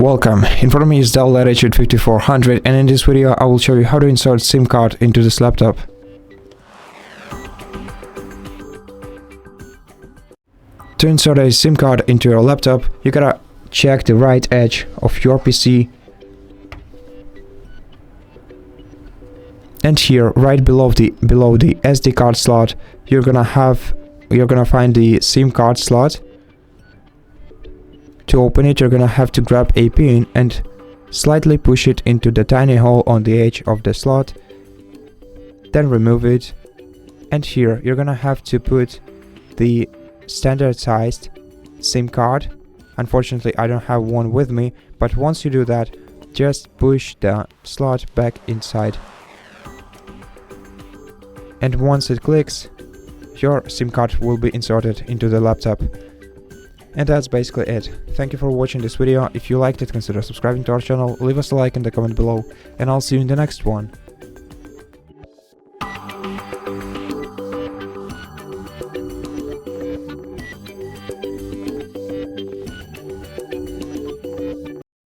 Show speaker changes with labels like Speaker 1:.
Speaker 1: Welcome, in front of me is DELL Latitude 5400, and in this video I will show you how to insert SIM card into this laptop. To insert a SIM card into your laptop, you gotta check the right edge of your PC, and here right below the SD card slot you're gonna find the SIM card slot. To open it, you're gonna have to grab a pin and slightly push it into the tiny hole on the edge of the slot, then remove it, and here you're gonna have to put the standard sized SIM card. Unfortunately I don't have one with me, but once you do that, just push the slot back inside, and once it clicks, your SIM card will be inserted into the laptop. And that's basically it. Thank you for watching this video. If you liked it, consider subscribing to our channel, leave us a like in the comment below, and I'll see you in the next one.